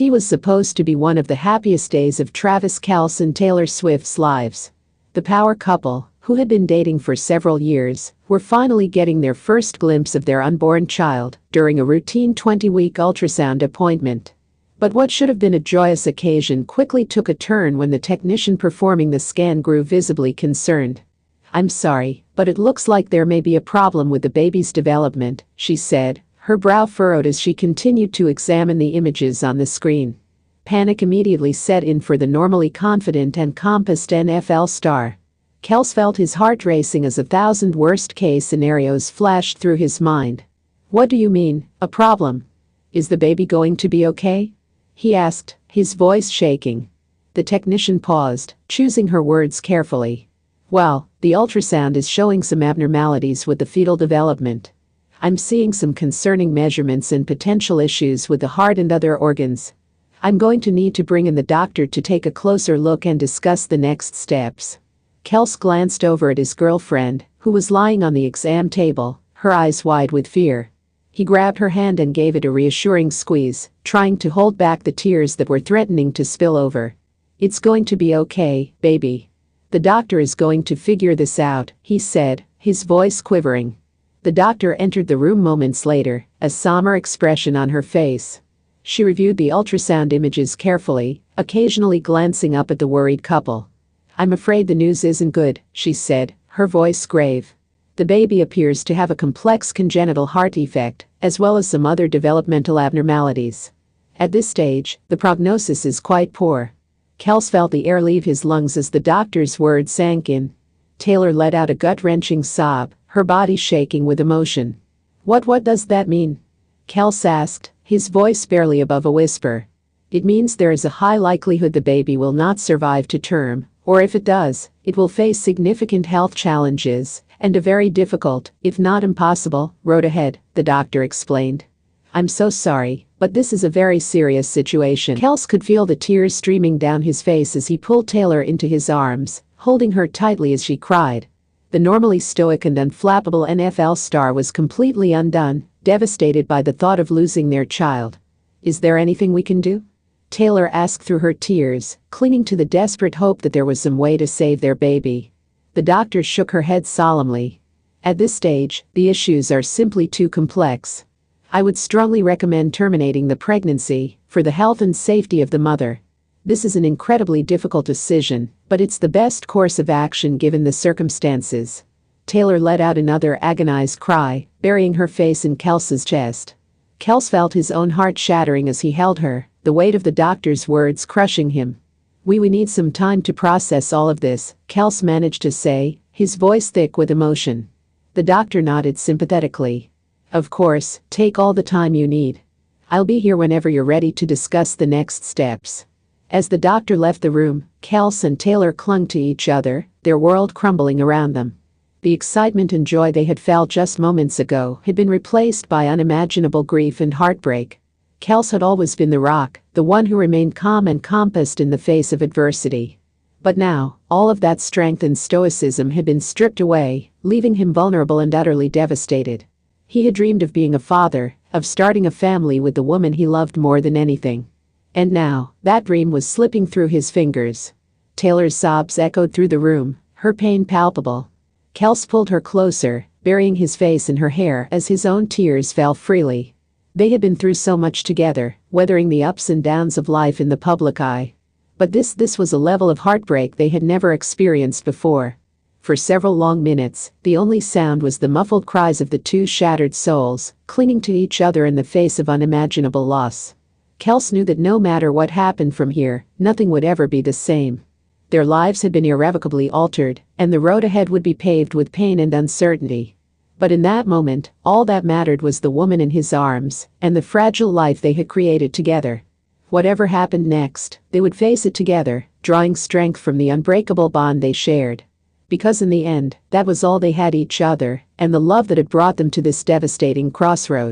It was supposed to be one of the happiest days of Travis Kelce and Taylor Swift's lives. The power couple, who had been dating for several years, were finally getting their first glimpse of their unborn child during a routine 20-week ultrasound appointment. But what should have been a joyous occasion quickly took a turn when the technician performing the scan grew visibly concerned. "I'm sorry, but it looks like there may be a problem with the baby's development," she said, her brow furrowed as she continued to examine the images on the screen. Panic immediately set in for the normally confident and composed NFL star. Kelce felt his heart racing as 1,000 worst-case scenarios flashed through his mind. "What do you mean, a problem? Is the baby going to be okay?" he asked, his voice shaking. The technician paused, choosing her words carefully. "Well, the ultrasound is showing some abnormalities with the fetal development. I'm seeing some concerning measurements and potential issues with the heart and other organs. I'm going to need to bring in the doctor to take a closer look and discuss the next steps." Kelce glanced over at his girlfriend, who was lying on the exam table, her eyes wide with fear. He grabbed her hand and gave it a reassuring squeeze, trying to hold back the tears that were threatening to spill over. "It's going to be okay, baby. The doctor is going to figure this out," he said, his voice quivering. The doctor entered the room moments later, a somber expression on her face. She reviewed the ultrasound images carefully, occasionally glancing up at the worried couple. "I'm afraid the news isn't good," she said, her voice grave. "The baby appears to have a complex congenital heart defect, as well as some other developmental abnormalities. At this stage, the prognosis is quite poor." Kelce felt the air leave his lungs as the doctor's words sank in. Taylor let out a gut-wrenching sob, her body shaking with emotion. What does that mean?" Kelce asked, his voice barely above a whisper. "It means there is a high likelihood the baby will not survive to term, or if it does, it will face significant health challenges and a very difficult, if not impossible, road ahead," the doctor explained. "I'm so sorry, but this is a very serious situation." Kelce could feel the tears streaming down his face as he pulled Taylor into his arms, holding her tightly as she cried. The normally stoic and unflappable NFL star was completely undone, devastated by the thought of losing their child. "Is there anything we can do?" Taylor asked through her tears, clinging to the desperate hope that there was some way to save their baby. The doctor shook her head solemnly. "At this stage, the issues are simply too complex. I would strongly recommend terminating the pregnancy for the health and safety of the mother. This is an incredibly difficult decision, but it's the best course of action given the circumstances." Taylor let out another agonized cry, burying her face in Kelce's chest. Kelce felt his own heart shattering as he held her, the weight of the doctor's words crushing him. We need some time to process all of this," Kelce managed to say, his voice thick with emotion. The doctor nodded sympathetically. "Of course, take all the time you need. I'll be here whenever you're ready to discuss the next steps." As the doctor left the room, Kelce and Taylor clung to each other, their world crumbling around them. The excitement and joy they had felt just moments ago had been replaced by unimaginable grief and heartbreak. Kelce had always been the rock, the one who remained calm and composed in the face of adversity. But now, all of that strength and stoicism had been stripped away, leaving him vulnerable and utterly devastated. He had dreamed of being a father, of starting a family with the woman he loved more than anything. And now, that dream was slipping through his fingers. Taylor's sobs echoed through the room, her pain palpable. Kelce pulled her closer, burying his face in her hair as his own tears fell freely. They had been through so much together, weathering the ups and downs of life in the public eye. But this was a level of heartbreak they had never experienced before. For several long minutes, the only sound was the muffled cries of the two shattered souls, clinging to each other in the face of unimaginable loss. Kelce knew that no matter what happened from here, nothing would ever be the same. Their lives had been irrevocably altered, and the road ahead would be paved with pain and uncertainty. But in that moment, all that mattered was the woman in his arms, and the fragile life they had created together. Whatever happened next, they would face it together, drawing strength from the unbreakable bond they shared. Because in the end, that was all they had: each other, and the love that had brought them to this devastating crossroads.